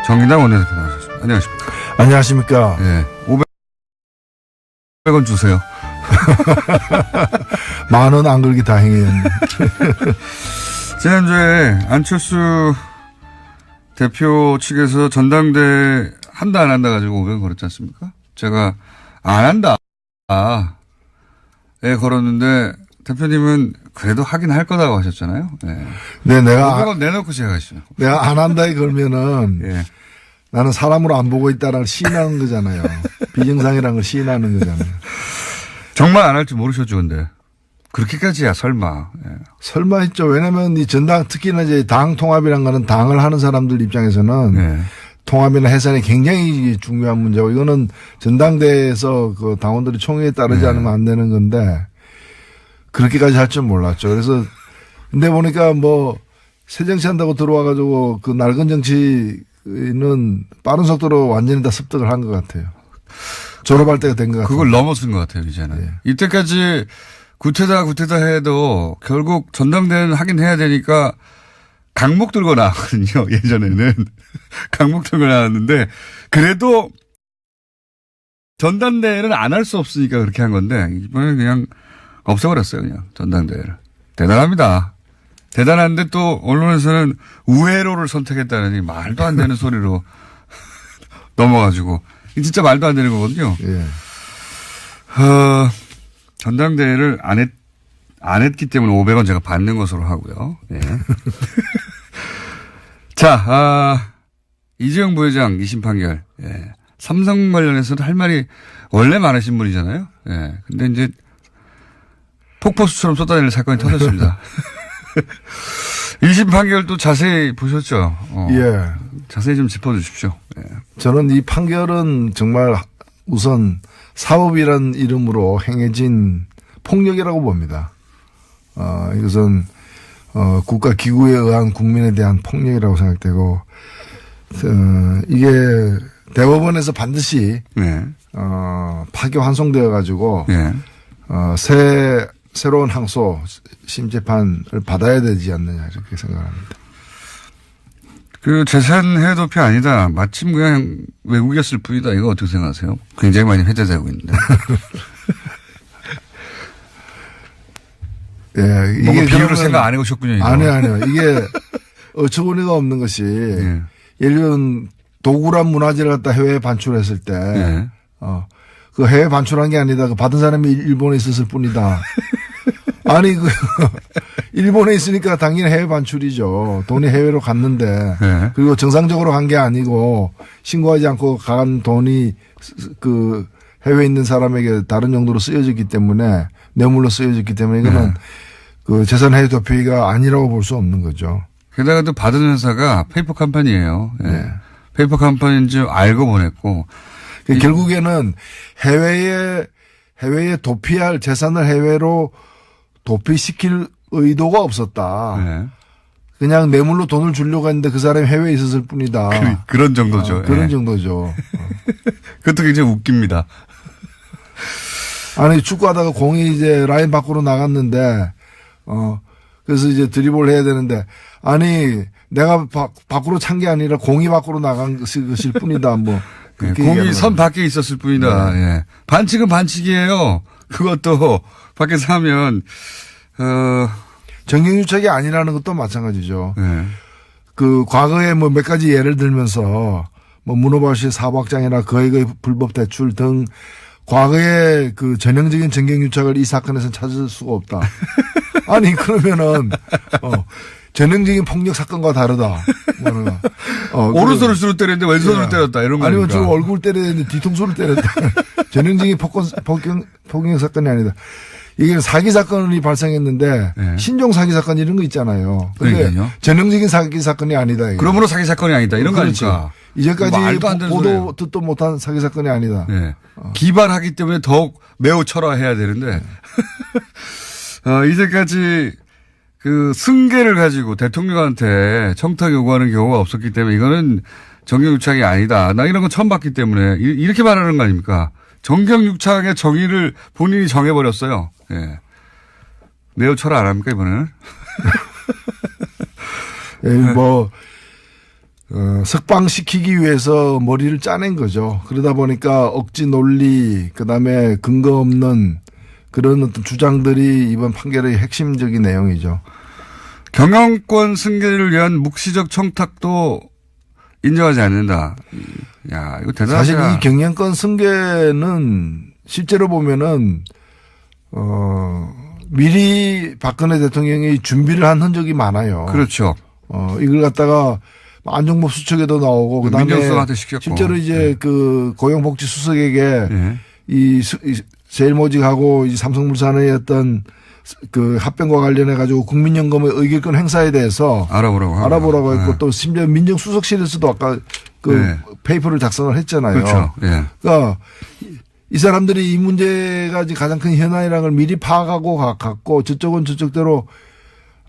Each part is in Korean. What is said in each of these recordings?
정의당 원내대표 나오셨습니다. 안녕하십니까. 안녕하십니까. 예. 500원 주세요. 10,000원 안 걸기 다행이었네. 지난주에 안철수 대표 측에서 전당대 한다 안 한다 가지고 500원 걸었지 않습니까? 제가 안 한다. 에 걸었는데 대표님은 그래도 하긴 할 거다고 하셨잖아요. 네. 네, 내가 500원 내놓고 시작하시죠. 내가 안 한다에 걸면은 예. 나는 사람으로 안 보고 있다라는 걸 시인하는 거잖아요. 비정상이라는 걸 시인하는 거잖아요. 정말 안 할 줄 모르셨죠, 근데. 그렇게까지야, 설마. 예. 설마 했죠. 왜냐면 이 전당, 특히나 이제 당 통합이라는 거는 당을 하는 사람들 입장에서는 예. 통합이나 해산이 굉장히 중요한 문제고 이거는 전당대회에서 그 당원들의 총의에 따르지 않으면 안 되는 건데 그렇게까지 할 줄 몰랐죠. 그래서 근데 보니까 뭐 새정치한다고 들어와가지고 그 낡은 정치는 빠른 속도로 완전히 다 습득을 한 것 같아요. 졸업할 때가 된 것 같아요. 그걸 넘어선 것 같아요, 이제는. 예. 이때까지 구태다 해도 결국 전당대회는 하긴 해야 되니까 강목 들고 나왔거든요, 예전에는. 강목 들고 나왔는데 그래도 전당대회는 안 할 수 없으니까 그렇게 한 건데 이번에 그냥 없애버렸어요, 그냥 전당대회를. 대단합니다. 대단한데 또 언론에서는 우회로를 선택했다느니 말도 안 되는 소리로 넘어가지고 이게 진짜 말도 안 되는 거거든요. 예. 전당대회를 안 했기 때문에 500원 제가 받는 것으로 하고요. 예. 자, 이재용 부회장 2심 판결. 예. 삼성 관련해서도 할 말이 원래 많으신 분이잖아요. 예. 근데 이제 폭포수처럼 쏟아내는 사건이 터졌습니다. 2심 판결도 자세히 보셨죠? 예. 자세히 좀 짚어주십시오. 예. 저는 이 판결은 정말 우선 사법이란 이름으로 행해진 폭력이라고 봅니다. 이것은 국가 기구에 의한 국민에 대한 폭력이라고 생각되고 이게 대법원에서 반드시 네. 파기 환송되어 가지고 네. 새로운 항소 심재판을 받아야 되지 않느냐 이렇게 생각합니다. 그 재산 해외 도피 아니다. 마침 그냥 외국이었을 뿐이다. 이거 어떻게 생각하세요? 굉장히 많이 회자되고 있는데. 예, 이게 비유를 생각 안 해보셨군요. 아니요. 이게 어처구니가 없는 것이 예. 예를 들면 도구란 문화재를 갖다 해외에 반출했을 때, 예. 그 해외 반출한 게 아니다. 그 받은 사람이 일본에 있었을 뿐이다. 아니, 일본에 있으니까 당연히 해외 반출이죠. 돈이 해외로 갔는데, 예. 그리고 정상적으로 간 게 아니고, 신고하지 않고 간 돈이 해외에 있는 사람에게 다른 용도로 쓰여졌기 때문에, 뇌물로 쓰여졌기 때문에 이거는 그 재산 해외 도피가 아니라고 볼 수 없는 거죠. 게다가 또 받은 회사가 페이퍼 컴퍼니예요. 예. 네. 페이퍼 컴퍼니인 줄 알고 보냈고. 결국에는 해외에 도피할 재산을 해외로 도피시킬 의도가 없었다. 네. 그냥 뇌물로 돈을 주려고 했는데 그 사람이 해외에 있었을 뿐이다. 그런 정도죠. 그런 예. 정도죠. 그것도 굉장히 웃깁니다. 아니 축구하다가 공이 이제 라인 밖으로 나갔는데 그래서 이제 드리블 해야 되는데 아니 내가 밖으로 찬 게 아니라 공이 밖으로 나간 것일 뿐이다. 뭐 예, 공이 선 밖에 있었을 뿐이다. 네. 예. 반칙은 반칙이에요. 그것도 밖에서 하면 정경유착이 아니라는 것도 마찬가지죠. 예. 그 과거에 뭐 몇 가지 예를 들면서 뭐 문호발씨 사법학장이나 거액의 불법 대출 등 과거에 그 전형적인 정경유착을 이 사건에서는 찾을 수가 없다. 아니 그러면은 전형적인 폭력 사건과 다르다. 오른손을 주로 때렸는데 왼손으로 때렸다 이런 거 아니면 저 얼굴 때렸는데 뒤통수를 때렸다. 전형적인 폭력 사건이 아니다. 이게 사기 사건이 발생했는데 네. 신종 사기 사건 이런 거 있잖아요. 근데 전형적인 사기 사건이 아니다. 이게. 그러므로 사기 사건이 아니다. 이런 거 그렇죠. 아닙니까? 이제까지 보도 소리예요. 듣도 못한 사기 사건이 아니다. 네. 기발하기 때문에 더욱 매우 철화해야 되는데 이제까지 그 승계를 가지고 대통령한테 청탁 요구하는 경우가 없었기 때문에 이거는 정경유착이 아니다. 나 이런 거 처음 봤기 때문에 이렇게 말하는 거 아닙니까? 정경유착의 정의를 본인이 정해버렸어요. 예. 매우 철화 안 합니까, 이번에는? 예, 뭐, 석방시키기 위해서 머리를 짜낸 거죠. 그러다 보니까 억지 논리, 그 다음에 근거 없는 그런 어떤 주장들이 이번 판결의 핵심적인 내용이죠. 경영권 승계를 위한 묵시적 청탁도 인정하지 않는다. 야, 이거 대단하다. 사실 이 경영권 승계는 실제로 보면은, 미리 박근혜 대통령이 준비를 한 흔적이 많아요. 그렇죠. 이걸 갖다가 안종범 수석에도 나오고 그다음에 민정수석한테 시켰고. 실제로 이제 네. 그 고용복지수석에게 네. 이 제일모직하고 이 삼성물산의 어떤 그 합병과 관련해 가지고 국민연금의 의결권 행사에 대해서 알아보라고 했고 네. 또 심지어 민정수석실에서도 아까 그 네. 페이퍼를 작성을 했잖아요. 그렇죠. 네. 그러니까 이 사람들이 이 문제가 가장 큰 현안이라는 걸 미리 파악하고 갔고 저쪽은 저쪽대로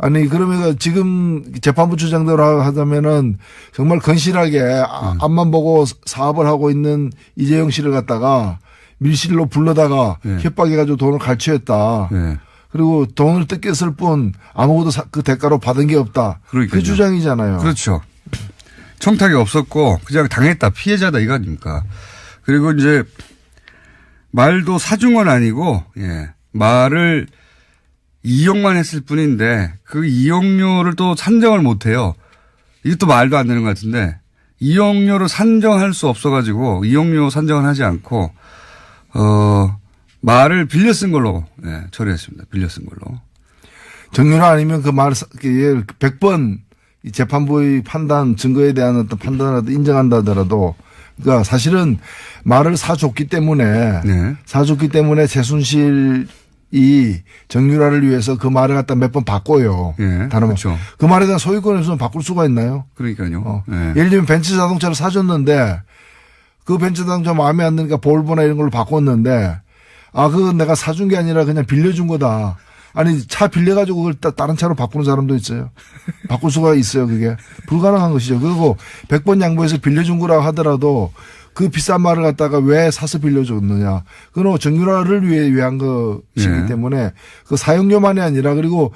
아니 그러면 지금 재판부 주장대로 하자면은 정말 건실하게 앞만 보고 사업을 하고 있는 이재용 씨를 갖다가 밀실로 불러다가 협박해가지고 돈을 갈취했다. 네. 그리고 돈을 뜯겼을 뿐 아무것도 그 대가로 받은 게 없다. 그러니까요. 그 주장이잖아요. 그렇죠. 청탁이 없었고 그냥 당했다. 피해자다 이거 아닙니까? 그리고 이제 말도 사준 건 아니고 말을 이용만 했을 뿐인데 그 이용료를 또 산정을 못 해요. 이것도 말도 안 되는 것 같은데 이용료를 산정할 수 없어가지고 이용료 산정을 하지 않고 말을 빌려 쓴 걸로 처리했습니다. 빌려 쓴 걸로. 정유라 아니면 그 말 100번 이 재판부의 판단 증거에 대한 어떤 판단을 인정한다 하더라도 그러니까 사실은 말을 사줬기 때문에 최순실이 정유라를 위해서 그 말을 갖다 몇 번 바꿔요. 그렇죠. 그 말에 대한 소유권을 없으면 바꿀 수가 있나요? 그러니까요. 예를 들면 벤츠 자동차를 사줬는데 그 벤츠 자동차 마음에 안 드니까 볼보나 이런 걸로 바꿨는데 그건 내가 사준 게 아니라 그냥 빌려준 거다. 아니 차 빌려가지고 그걸 다른 차로 바꾸는 사람도 있어요. 바꿀 수가 있어요. 그게 불가능한 것이죠. 그리고 100번 양보해서 빌려준 거라고 하더라도 그 비싼 말을 갖다가 왜 사서 빌려줬느냐. 그건 정유라를 위한 것이기 때문에 그 사용료만이 아니라 그리고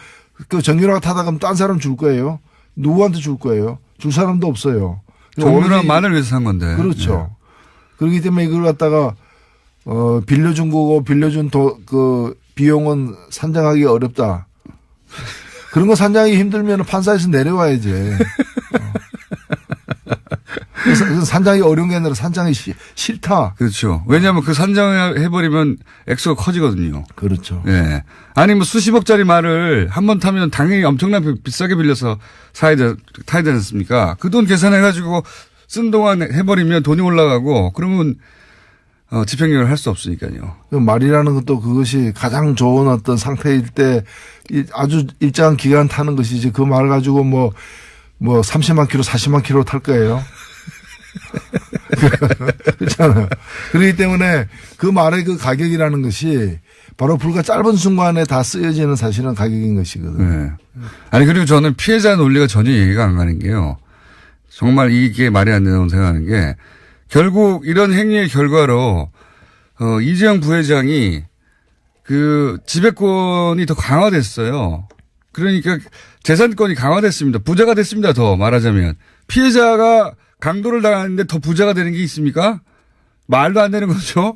그 정유라가 타다 가면 딴 사람 줄 거예요. 누구한테 줄 거예요. 줄 사람도 없어요. 정유라만을 위해서 산 건데. 그렇죠. 그렇기 때문에 이걸 갖다가 빌려준 거고 빌려준 그 비용은 산정하기 어렵다. 그런 거 산정하기 힘들면 판사에서 내려와야지. 그래서 산정하기 어려운 게 아니라 산정하기 싫다. 그렇죠. 왜냐하면 그 산정해버리면 액수가 커지거든요. 그렇죠. 예. 아니 뭐 수십억짜리 말을 한 번 타면 당연히 엄청나게 비싸게 빌려서 타야 되지 않습니까? 그 돈 계산해가지고 쓴 동안 해버리면 돈이 올라가고 그러면 집행유예를 할 수 없으니까요. 말이라는 것도 그것이 가장 좋은 어떤 상태일 때 아주 일정한 기간 타는 것이지 그 말 가지고 뭐 30만 킬로 40만 킬로 탈 거예요. 그렇잖아요. 그렇기 때문에 그 말의 그 가격이라는 것이 바로 불과 짧은 순간에 다 쓰여지는 사실은 가격인 것이거든요. 네. 아니 그리고 저는 피해자 논리가 전혀 이해가 안 가는 게요. 정말 이게 말이 안 된다고 생각하는 게 결국 이런 행위의 결과로 이재용 부회장이 그 지배권이 더 강화됐어요. 그러니까 재산권이 강화됐습니다. 부자가 됐습니다. 더 말하자면 피해자가 강도를 당하는데 더 부자가 되는 게 있습니까? 말도 안 되는 거죠.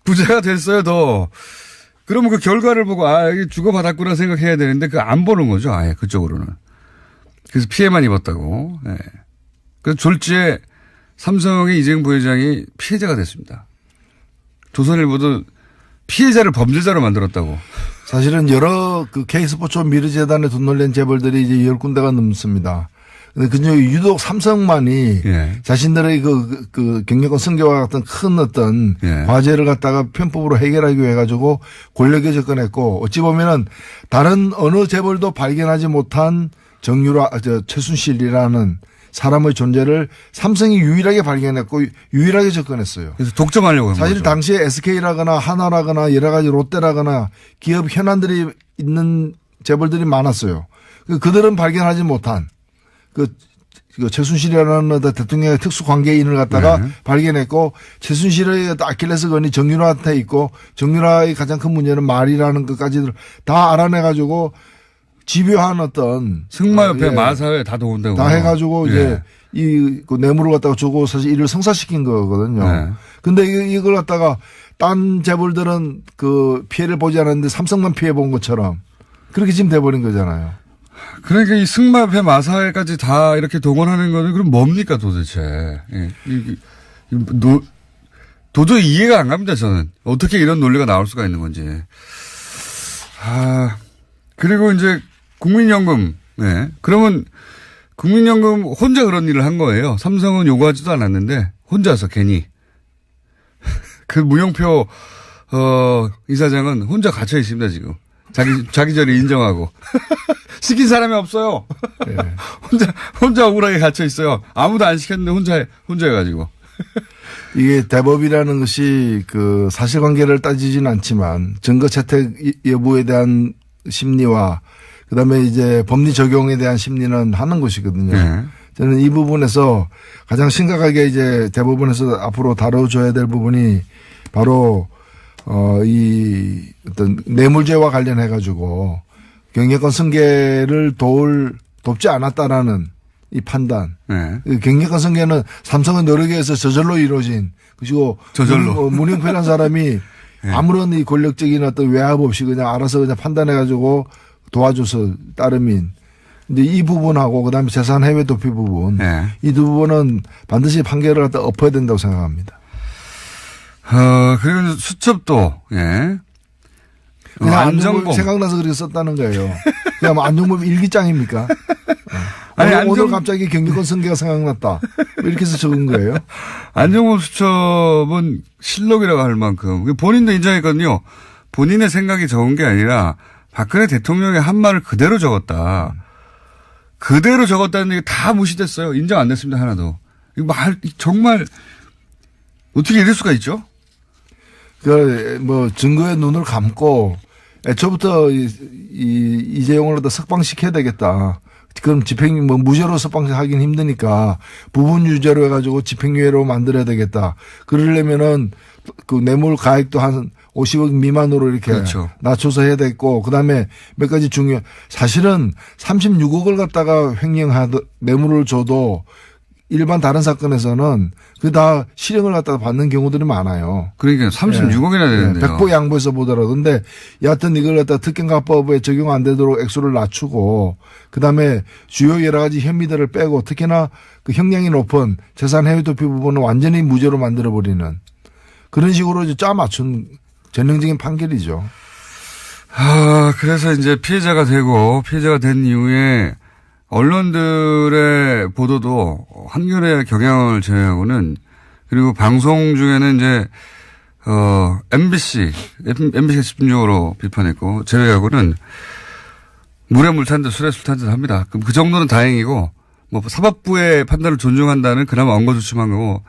부자가 됐어요. 더. 그러면 그 결과를 보고 이게 주고받았구나 생각해야 되는데 그 안 보는 거죠. 아예 그쪽으로는. 그래서 피해만 입었다고. 네. 그래서 졸지에 삼성의 이재용 부회장이 피해자가 됐습니다. 조선일보도 피해자를 범죄자로 만들었다고. 사실은 여러 그 K스포츠 미르재단에 돈 놀린 재벌들이 이제 10군데가 넘습니다. 근데 그중에 유독 삼성만이 자신들의 그 경영권 승계와 같은 큰 어떤 과제를 갖다가 편법으로 해결하기 위해 가지고 권력에 접근했고 어찌 보면은 다른 어느 재벌도 발견하지 못한 최순실이라는 사람의 존재를 삼성이 유일하게 발견했고 유일하게 접근했어요. 그래서 독점하려고 한 사실 거죠. 당시에 SK라거나 하나라거나 여러 가지 롯데라거나 기업 현안들이 있는 재벌들이 많았어요. 그들은 발견하지 못한 그 최순실이라는 대통령의 특수관계인을 갖다가 발견했고 최순실의 아킬레스건이 정유라한테 있고 정유라의 가장 큰 문제는 말이라는 것까지 다 알아내가지고 집요한 어떤 승마협회 마사회 다 도운다고. 다 해가지고 이제 그 뇌물을 갖다가 주고 사실 일을 성사시킨 거거든요. 네. 근데 이걸 갖다가 딴 재벌들은 그 피해를 보지 않았는데 삼성만 피해 본 것처럼 그렇게 지금 돼버린 거잖아요. 그러니까 이 승마협회 마사회까지 다 이렇게 동원하는 거는 그럼 뭡니까 도대체. 예. 도저히 이해가 안 갑니다, 저는. 어떻게 이런 논리가 나올 수가 있는 건지. 그리고 이제 국민연금. 네. 그러면 국민연금 혼자 그런 일을 한 거예요. 삼성은 요구하지도 않았는데 혼자서 괜히. 그 무용표, 이사장은 혼자 갇혀 있습니다, 지금. 자기 전에 인정하고. 시킨 사람이 없어요. 네. 혼자 억울하게 갇혀 있어요. 아무도 안 시켰는데 혼자 해가지고. 이게 대법이라는 것이 그 사실관계를 따지진 않지만 증거 채택 여부에 대한 심리와 그다음에 이제 법리 적용에 대한 심리는 하는 것이거든요. 네. 저는 이 부분에서 가장 심각하게 이제 대법원에서 앞으로 다뤄줘야 될 부분이 바로 이 어떤 뇌물죄와 관련해 가지고 경영권 승계를 돕지 않았다라는 이 판단. 네. 경영권 승계는 삼성의 노력에 의해서 저절로 이루어진 그리고 저절로 문영표라는 사람이 네. 아무런 이 권력적인 어떤 외압 없이 그냥 알아서 그냥 판단해 가지고 도와줘서 따름인. 근데 이 부분하고 그다음에 재산 해외 도피 부분 네. 이 두 부분은 반드시 판결을 갖다 엎어야 된다고 생각합니다. 그리고 수첩도, 예. 그냥 안정범. 생각나서 그렇게 썼다는 거예요. 그냥 뭐 안정범 일기장입니까? 아니, 오늘 갑자기 경기권 승계가 생각났다. 이렇게 해서 적은 거예요. 안정범 수첩은 실록이라고 할 만큼 본인도 인정했거든요. 본인의 생각이 적은 게 아니라 박근혜 대통령의 한 말을 그대로 적었다. 그대로 적었다는 게 다 무시됐어요. 인정 안 됐습니다. 하나도. 이거 정말 어떻게 이럴 수가 있죠? 뭐 증거에 눈을 감고 애초부터 이재용을 더 석방시켜야 되겠다. 그럼 집행 무죄로 석방하긴 힘드니까 부분 유죄로 해가지고 집행유예로 만들어야 되겠다. 그러려면은 그 뇌물 가액도 한 50억 미만으로 이렇게 그렇죠. 낮춰서 해야 되고 그다음에 몇 가지 사실은 36억을 갖다가 뇌물을 줘도 일반 다른 사건에서는 그 다 실형을 갖다가 받는 경우들이 많아요. 그러니까 36억이나 되는데요. 백보 양보해서 보더라도. 근데 여하튼 이걸 갖다 특경가법에 적용 안 되도록 액수를 낮추고 그다음에 주요 여러 가지 혐의들을 빼고 특히나 그 형량이 높은 재산 해외 도피 부분은 완전히 무죄로 만들어버리는 그런 식으로 이제 짜 맞춘 전형적인 판결이죠. 그래서 이제 피해자가 된 이후에 언론들의 보도도 한겨레 경향을 제외하고는 그리고 방송 중에는 이제 MBC가 집중적으로 비판했고 제외하고는 물에 물 탄 듯 술에 술 탄 듯 합니다. 그럼 그 정도는 다행이고 뭐 사법부의 판단을 존중한다는 그나마 엉거주춤한 거고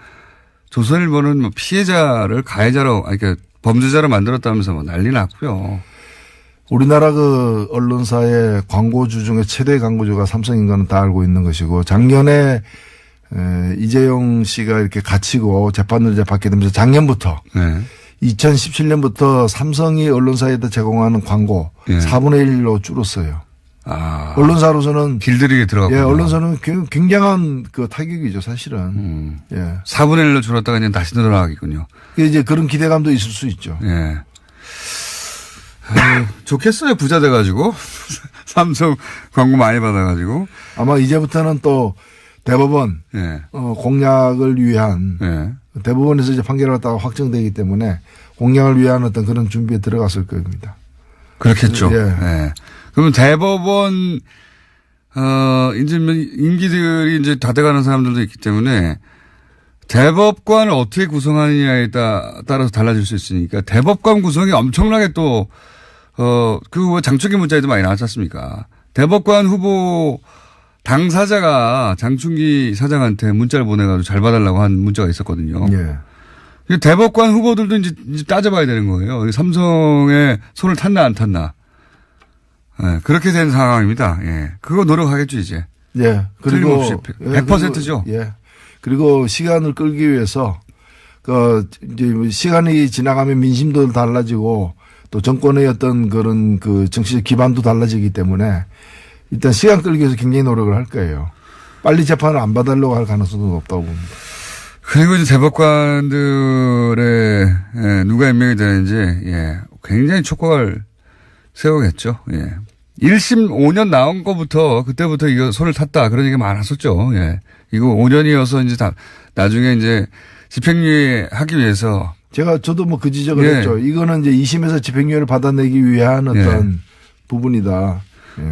조선일보는 뭐 피해자를 가해자로 그러니까 범죄자로 만들었다면서 뭐 난리 났고요. 우리나라 그 언론사의 광고주 중에 최대 광고주가 삼성인 거는 다 알고 있는 것이고 작년에 이재용 씨가 이렇게 갇히고 재판을 이제 받게 되면서 작년부터 네. 2017년부터 삼성이 언론사에다 제공하는 광고 네. 4분의 1로 줄었어요. 언론사로서는 길들이게 들어갔고. 예, 언론사는 굉장한 그 타격이죠, 사실은. 예. 4분의 1로 줄었다가 이제 다시 늘어나가겠군요. 이제 그런 기대감도 있을 수 있죠. 예. 좋겠어요. 부자 돼가지고. 삼성 광고 많이 받아가지고. 아마 이제부터는 또 대법원 예. 공약을 위한 예. 대법원에서 이제 판결을 갖다가 확정되기 때문에 공약을 위한 어떤 그런 준비에 들어갔을 겁니다. 그렇겠죠. 예. 예. 그러면 대법원, 이제 임기들이 이제 다 돼가는 사람들도 있기 때문에 대법관을 어떻게 구성하느냐에 따라서 달라질 수 있으니까 대법관 구성이 엄청나게 또, 그 장충기 문자에도 많이 나왔지 않습니까? 대법관 후보 당사자가 장충기 사장한테 문자를 보내가지고 잘 봐달라고 한 문자가 있었거든요. 예. 대법관 후보들도 이제 따져봐야 되는 거예요. 삼성에 손을 탔나 안 탔나. 예, 그렇게 된 상황입니다. 예. 그거 노력하겠죠, 이제. 예. 그리고 100%죠. 예. 그리고 시간을 끌기 위해서 이제 시간이 지나가면 민심도 달라지고 또 정권의 어떤 그런 그 정치적 기반도 달라지기 때문에 일단 시간 끌기 위해서 굉장히 노력을 할 거예요. 빨리 재판을 안 받으려고 할 가능성도 높다고 봅니다. 그리고 이제 대법관들의 누가 임명이 되는지 굉장히 촉각을 세우겠죠. 1심 5년 나온 거부터 그때부터 이거 손을 탔다 그런 얘기가 많았었죠. 이거 5년이어서 이제 나중에 이제 집행유예 하기 위해서 저도 뭐 그 지적을 했죠. 이거는 이제 2심에서 집행유예를 받아내기 위한 어떤 부분이다.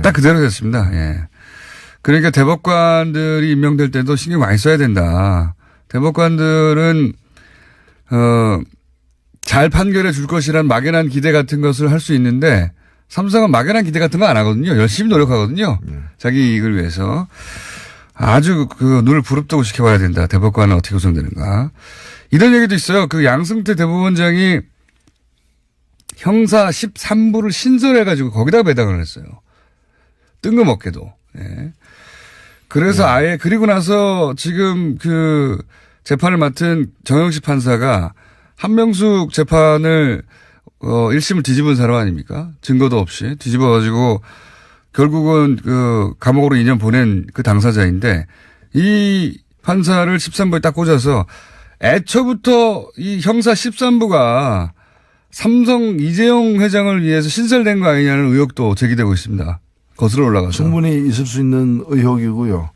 딱 그대로 됐습니다. 그러니까 대법관들이 임명될 때도 신경 많이 써야 된다. 대법관들은 잘 판결해 줄 것이란 막연한 기대 같은 것을 할 수 있는데 삼성은 막연한 기대 같은 거 안 하거든요. 열심히 노력하거든요. 자기 이익을 위해서. 아주 눈을 부릅뜨고 지켜봐야 된다. 대법관은 어떻게 구성되는가. 이런 얘기도 있어요. 그 양승태 대법원장이 형사 13부를 신설해가지고 거기다가 배당을 했어요. 뜬금없게도. 그래서 아예 그리고 나서 지금 그 재판을 맡은 정영식 판사가 한명숙 재판을 1심을 뒤집은 사람 아닙니까? 증거도 없이 뒤집어가지고 결국은 그 감옥으로 2년 보낸 그 당사자인데 이 판사를 13부에 딱 꽂아서 애초부터 이 형사 13부가 삼성 이재용 회장을 위해서 신설된 거 아니냐는 의혹도 제기되고 있습니다. 거슬러 올라가서. 충분히 있을 수 있는 의혹이고요.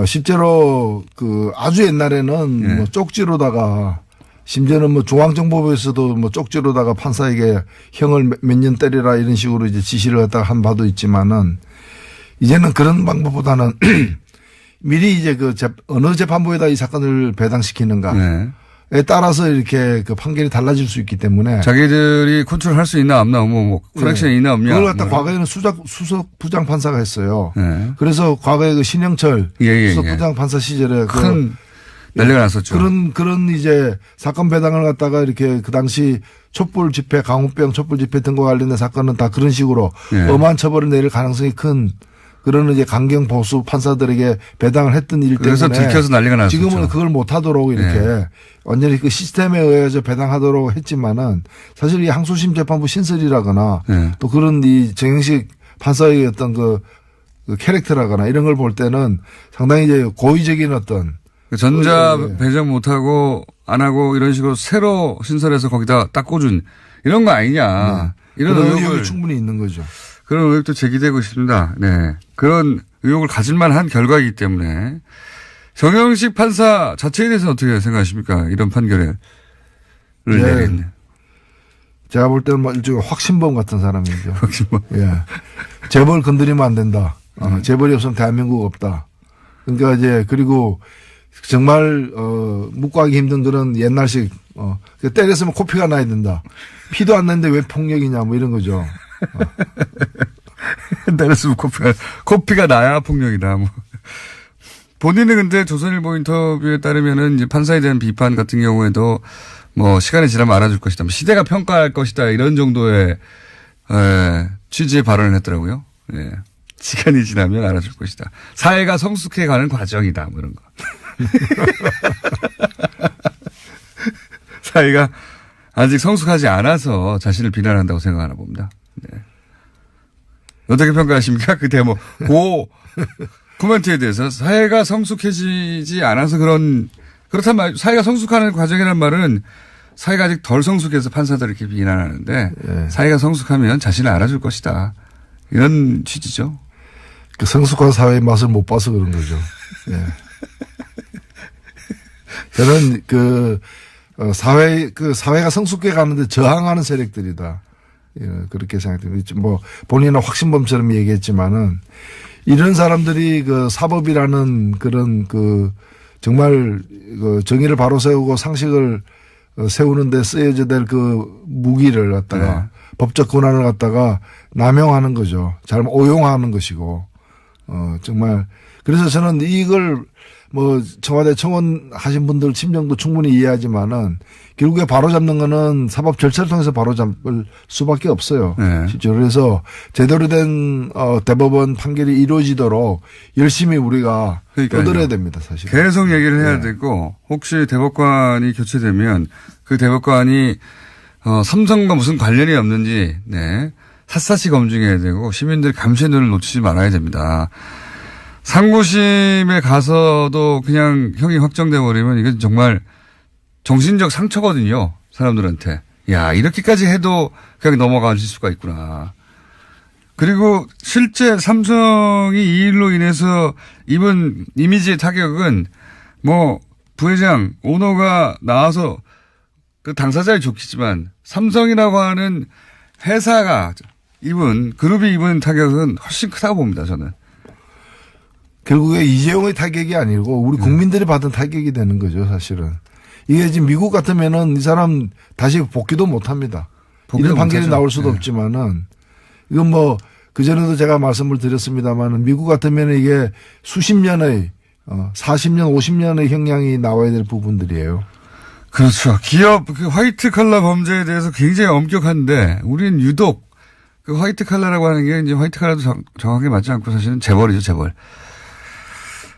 실제로 그 아주 옛날에는 뭐 쪽지로다가 심지어는 뭐 중앙정보부에서도 뭐 쪽지로다가 판사에게 형을 몇 년 때리라 이런 식으로 이제 지시를 갖다가 한 바도 있지만은 이제는 그런 방법보다는 미리 이제 그 어느 재판부에다 이 사건을 배당시키는가에 따라서 이렇게 그 판결이 달라질 수 있기 때문에 자기들이 컨트롤할 수 있나 없나 뭐 커넥션이 있나 없냐. 그걸 갖다 과거에는 수석 부장 판사가 했어요. 그래서 과거에 그 신영철 수석 부장 판사 시절에 큰 난리가 났었죠. 그런 이제 사건 배당을 갖다가 이렇게 그 당시 촛불 집회, 강우병 촛불 집회 등과 관련된 사건은 다 그런 식으로 엄한 처벌을 내릴 가능성이 큰 그런 이제 강경 보수 판사들에게 배당을 했던 일 때문에 그래서 들켜서 난리가 났었죠. 지금은 그걸 못하도록 이렇게 완전히 그 시스템에 의해서 배당하도록 했지만은 사실 이 항소심 재판부 신설이라거나 또 그런 이 정영식 판사의 어떤 그 캐릭터라거나 이런 걸 볼 때는 상당히 이제 고의적인 어떤 전자 배정 못하고 안 하고 이런 식으로 새로 신설해서 거기다 딱 꽂은 이런 거 아니냐. 이런 의혹이 충분히 있는 거죠. 그런 의혹도 제기되고 있습니다. 그런 의혹을 가질만 한 결과이기 때문에 정영식 판사 자체에 대해서는 어떻게 생각하십니까? 이런 판결을 내린. 제가 볼 때는 뭐 일종의 확신범 같은 사람이죠. 확신범. 재벌 건드리면 안 된다. 재벌이 없으면 대한민국 없다. 그러니까 이제 그리고 정말 묵과하기 힘든 그런 옛날식 때렸으면 코피가 나야 된다. 피도 안 나는데 왜 폭력이냐 뭐 이런 거죠. 때렸으면 코피가 나야 폭력이다. 뭐. 본인은 근데 조선일보 인터뷰에 따르면은 이제 판사에 대한 비판 같은 경우에도 뭐 시간이 지나면 알아줄 것이다. 뭐 시대가 평가할 것이다. 이런 정도의 취지의 발언을 했더라고요. 시간이 지나면 알아줄 것이다. 사회가 성숙해가는 과정이다. 뭐 이런 거. 사회가 아직 성숙하지 않아서 자신을 비난한다고 생각하나 봅니다. 어떻게 평가하십니까? 그 대목. 코멘트에 대해서 사회가 성숙해지지 않아서 그렇다면 사회가 성숙하는 과정이라는 말은 사회가 아직 덜 성숙해서 판사들을 이렇게 비난하는데 사회가 성숙하면 자신을 알아줄 것이다. 이런 취지죠. 그 성숙한 사회의 맛을 못 봐서 그런 거죠. 저는 사회가 성숙해 가는데 저항하는 세력들이다. 그렇게 생각됩니다. 뭐 본인은 확신범처럼 얘기했지만은 이런 사람들이 그 사법이라는 그런 정말 정의를 바로 세우고 상식을 세우는데 쓰여져야 될 그 무기를 갖다가 법적 권한을 갖다가 남용하는 거죠. 잘못 오용하는 것이고 정말 그래서 저는 이걸 뭐 청와대 청원하신 분들 심정도 충분히 이해하지만은 결국에 바로잡는 거는 사법 절차를 통해서 바로잡을 수밖에 없어요. 실제로 그래서 제대로 된 대법원 판결이 이루어지도록 열심히 우리가 떠들어야 됩니다. 사실. 계속 얘기를 해야 되고 혹시 대법관이 교체되면 그 대법관이 삼성과 무슨 관련이 없는지 샅샅이 검증해야 되고 시민들 감시의 눈을 놓치지 말아야 됩니다. 상고심에 가서도 그냥 형이 확정돼 버리면 이건 정말 정신적 상처거든요. 사람들한테. 야, 이렇게까지 해도 그냥 넘어갈 수가 있구나. 그리고 실제 삼성이 이 일로 인해서 입은 이미지 타격은 뭐 부회장, 오너가 나와서 그 당사자에 좋겠지만 삼성이라고 하는 회사가 그룹이 입은 타격은 훨씬 크다고 봅니다, 저는. 결국에 이재용의 타격이 아니고 우리 국민들이 받은 타격이 되는 거죠, 사실은. 이게 지금 미국 같으면은 이 사람 다시 복귀도 못 합니다. 이런 판결이 나올 수도 없지만은 이건 뭐 그전에도 제가 말씀을 드렸습니다만은 미국 같으면 이게 수십 년의 40년, 50년의 형량이 나와야 될 부분들이에요. 그렇죠. 기업 그 화이트 칼라 범죄에 대해서 굉장히 엄격한데 우리는 유독 그 화이트 칼라라고 하는 게 이제 화이트 칼라도 정확하게 맞지 않고 사실은 재벌이죠, 재벌.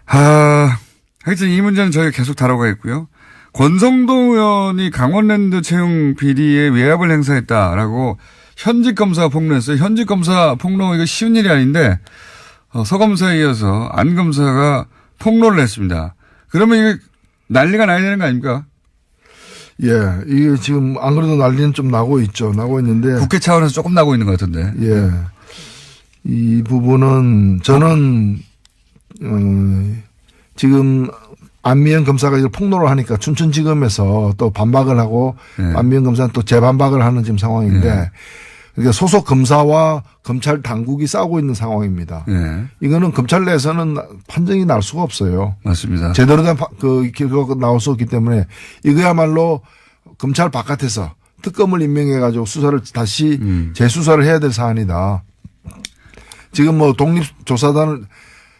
하여튼 이 문제는 저희가 계속 다뤄가겠고요. 권성도 의원이 강원랜드 채용 비리에 외압을 행사했다라고 현직 검사가 폭로했어요. 현직 검사 폭로 이거 쉬운 일이 아닌데 서검사에 이어서 안 검사가 폭로를 했습니다. 그러면 이게 난리가 나야 되는 거 아닙니까? 예, 이게 지금 안 그래도 난리는 좀 나고 있죠. 나고 있는데 국회 차원에서 조금 나고 있는 것 같은데. 예, 이 부분은 저는 지금 안미연 검사가 이걸 폭로를 하니까 춘천지검에서 또 반박을 하고 안미연 검사는 또 재반박을 하는 지금 상황인데 그러니까 소속 검사와 검찰 당국이 싸우고 있는 상황입니다. 이거는 검찰 내에서는 판정이 날 수가 없어요. 맞습니다. 제대로 된 그 결과가 나올 수 없기 때문에 이거야말로 검찰 바깥에서 특검을 임명해 가지고 수사를 다시 재수사를 해야 될 사안이다. 지금 뭐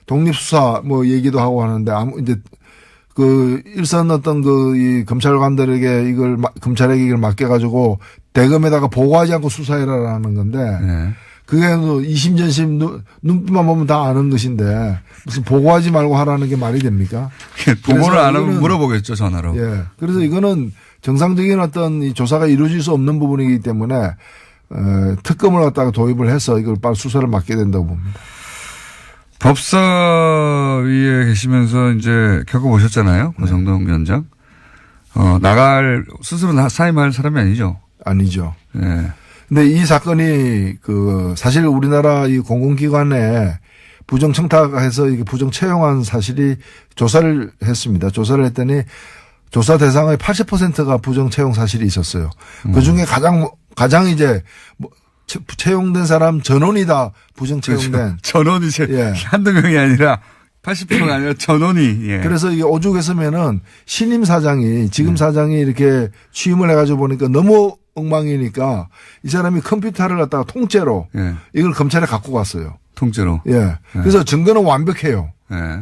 독립수사 뭐 얘기도 하고 하는데 이제 그 일선 어떤 이 검찰관들에게 검찰에게 이걸 맡겨가지고 대검에다가 보고하지 않고 수사해라라는 건데 그게 2심 전심 눈빛만 보면 다 아는 것인데 무슨 보고하지 말고 하라는 게 말이 됩니까? 보고를 안 하면 물어보겠죠, 전화로. 예. 그래서 이거는 정상적인 어떤 이 조사가 이루어질 수 없는 부분이기 때문에 특검을 갖다가 도입을 해서 이걸 빨리 수사를 맡게 된다고 봅니다. 법사위에 계시면서 이제 겪어보셨잖아요. 권성동 위원장. 스스로 사임할 사람이 아니죠. 아니죠. 예. 근데 이 사건이 사실 우리나라 이 공공기관에 부정 청탁해서 이게 부정 채용한 사실이 조사를 했습니다. 조사를 했더니 조사 대상의 80%가 부정 채용 사실이 있었어요. 그 중에 가장 이제 채용된 사람 전원이 다 부정 채용된. 그렇죠. 전원이 한두 명이 아니라 80%가 아니라 전원이. 예. 그래서 이게 오죽했으면은 신임 사장이 지금 사장이 이렇게 취임을 해가지고 보니까 너무 엉망이니까 이 사람이 컴퓨터를 갖다가 통째로 이걸 검찰에 갖고 갔어요. 통째로. 예. 그래서 증거는 완벽해요.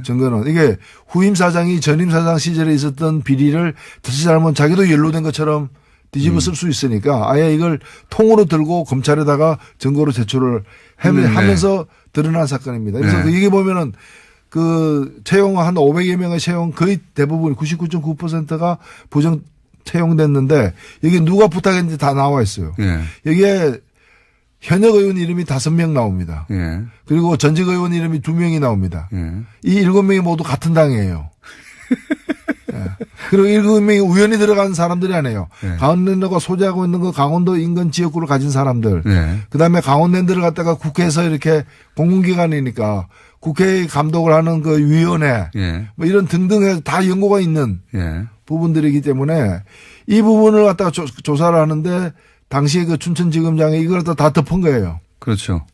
증거는 이게 후임 사장이 전임 사장 시절에 있었던 비리를 다시 잘못 자기도 연루된 것처럼 뒤집어 쓸 수 있으니까 아예 이걸 통으로 들고 검찰에다가 증거로 제출을 하면서 드러난 사건입니다. 그래서 이게 보면은 채용 한 500여 명의 채용 거의 대부분 99.9%가 부정 채용됐는데 여기 누가 부탁했는지 다 나와 있어요. 여기에 현역 의원 이름이 5명 나옵니다. 그리고 전직 의원 이름이 2명이 나옵니다. 이 7명이 모두 같은 당이에요. 그리고 7명이 우연히 들어간 사람들이 아니에요. 강원랜드가 소재하고 있는 거 강원도 인근 지역구를 가진 사람들. 그다음에 강원랜드를 갖다가 국회에서 이렇게 공공기관이니까 국회의 감독을 하는 그 위원회 뭐 이런 등등해서 다 연고가 있는 부분들이기 때문에 이 부분을 갖다가 조사를 하는데 당시에 그 춘천지검장이 이걸 다 덮은 거예요. 그렇죠.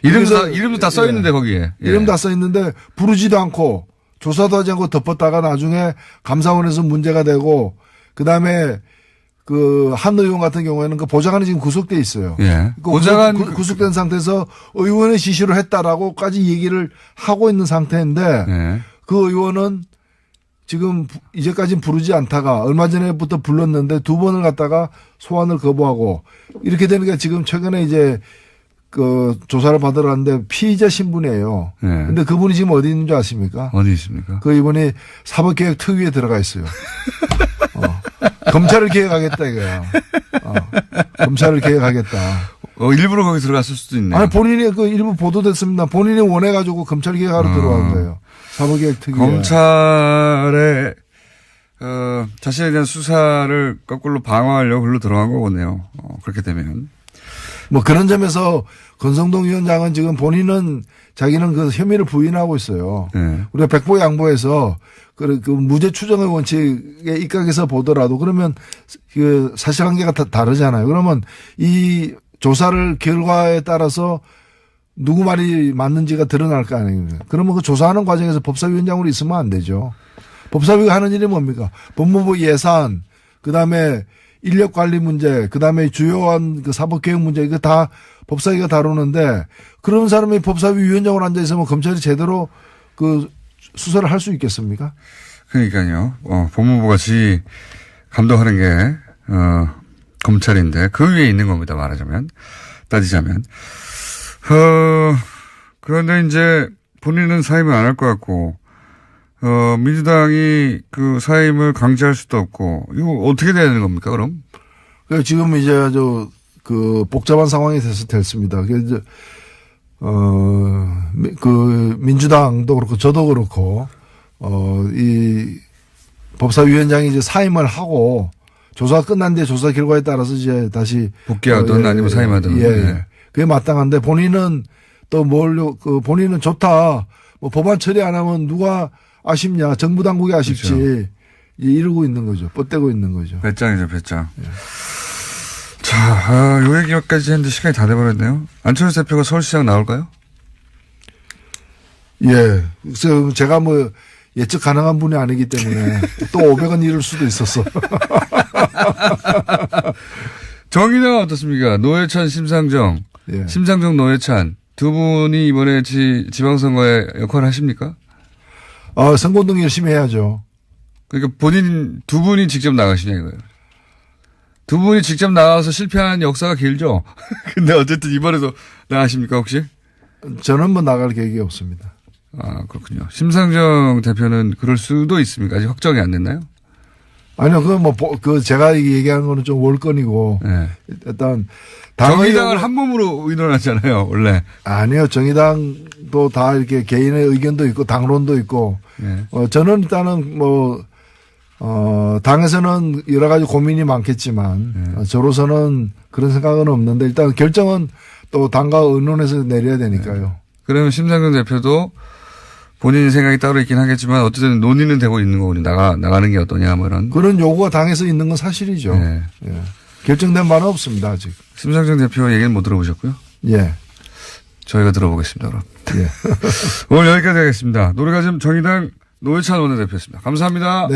이름도 다 써 있는데 거기에. 이름 다 써 있는데 부르지도 않고 조사도 하지 않고 덮었다가 나중에 감사원에서 문제가 되고 그다음에 한 의원 같은 경우에는 보좌관이 지금 구속돼 있어요. 보좌관 구속된 상태에서 의원의 지시로 했다라고까지 얘기를 하고 있는 상태인데 그 의원은 지금 이제까지는 부르지 않다가 얼마 전에부터 불렀는데 2번을 갖다가 소환을 거부하고 이렇게 되니까 지금 최근에 이제 조사를 받으러 갔는데 피의자 신분이에요. 근데 그분이 지금 어디 있는 줄 아십니까? 어디 있습니까? 그 이분이 사법개혁특위에 들어가 있어요. 검찰을 개혁하겠다 이거야. 검찰을 개혁하겠다. 일부러 거기 들어갔을 수도 있네요. 아니, 본인이 그 일부 보도됐습니다. 본인이 원해가지고 검찰개혁하러 들어간 거예요. 사법개혁 특위. 검찰의 자신에 대한 수사를 거꾸로 방어하려고 글로 들어간 거겠네요. 그렇게 되면. 뭐 그런 점에서 권성동 위원장은 지금 본인은 자기는 그 혐의를 부인하고 있어요. 네. 우리가 백보 양보해서 그 무죄 추정의 원칙에 입각해서 보더라도 그러면 그 사실관계가 다르잖아요. 그러면 이 조사를 결과에 따라서 누구 말이 맞는지가 드러날 거 아닙니까? 그러면 그 조사하는 과정에서 법사위원장으로 있으면 안 되죠. 법사위가 하는 일이 뭡니까? 법무부 예산, 그 다음에 인력 관리 문제, 그 다음에 주요한 그 사법개혁 문제, 이거 다 법사위가 다루는데 그런 사람이 법사위 위원장으로 앉아있으면 검찰이 제대로 그 수사를 할 수 있겠습니까? 그러니까요. 법무부가 지 감독하는 게, 검찰인데 그 위에 있는 겁니다. 말하자면. 따지자면. 그런데 이제 본인은 사임을 안 할 것 같고, 민주당이 그 사임을 강제할 수도 없고, 이거 어떻게 돼야 되는 겁니까, 그럼? 지금 이제 아주 그 복잡한 상황이 됐습니다. 그래서 그 민주당도 그렇고 저도 그렇고 이 법사위원장이 이제 사임을 하고 조사가 끝난 뒤에 조사 결과에 따라서 이제 다시 복귀하든 아니면 사임하든. 예. 네. 그게 마땅한데 본인은 또 본인은 좋다. 뭐 법안 처리 안 하면 누가 아쉽냐. 정부 당국이 아쉽지. 그렇죠. 이러고 있는 거죠. 뻗대고 있는 거죠. 배짱이죠, 배짱. 예. 자, 요 얘기까지 했는데 시간이 다 돼버렸네요. 안철수 대표가 서울시장 나올까요? 예. 그래서 제가 뭐 예측 가능한 분이 아니기 때문에 또 500원 잃을 수도 있었어. 정의당은 어떻습니까? 노회찬, 심상정. 예. 심상정, 노회찬. 두 분이 이번에 지방선거에 역할을 하십니까? 선거운동 열심히 해야죠. 그러니까 두 분이 직접 나가시냐 이거예요. 두 분이 직접 나가서 실패한 역사가 길죠? 근데 어쨌든 이번에도 나가십니까 혹시? 저는 뭐 나갈 계획이 없습니다. 아, 그렇군요. 심상정 대표는 그럴 수도 있습니까? 아직 확정이 안 됐나요? 아니요, 제가 얘기한 거는 좀 월권이고. 네. 일단. 정의당을 한 몸으로 의논하잖아요, 원래. 아니요, 정의당도 다 이렇게 개인의 의견도 있고, 당론도 있고. 네. 저는 일단은 당에서는 여러 가지 고민이 많겠지만, 저로서는 그런 생각은 없는데, 일단 결정은 또 당과 의논해서 내려야 되니까요. 네. 그러면 심상정 대표도 본인 생각이 따로 있긴 하겠지만 어쨌든 논의는 되고 있는 거군요. 나가는 게 어떠냐 뭐 이런. 그런 요구가 당에서 있는 건 사실이죠. 네. 예. 결정된 바는 없습니다 아직. 심상정 대표 얘기는 못 들어보셨고요. 예. 저희가 들어보겠습니다. 그럼. 예. 오늘 여기까지 하겠습니다. 노래가즘 정의당 노회찬 원내대표였습니다. 감사합니다. 네.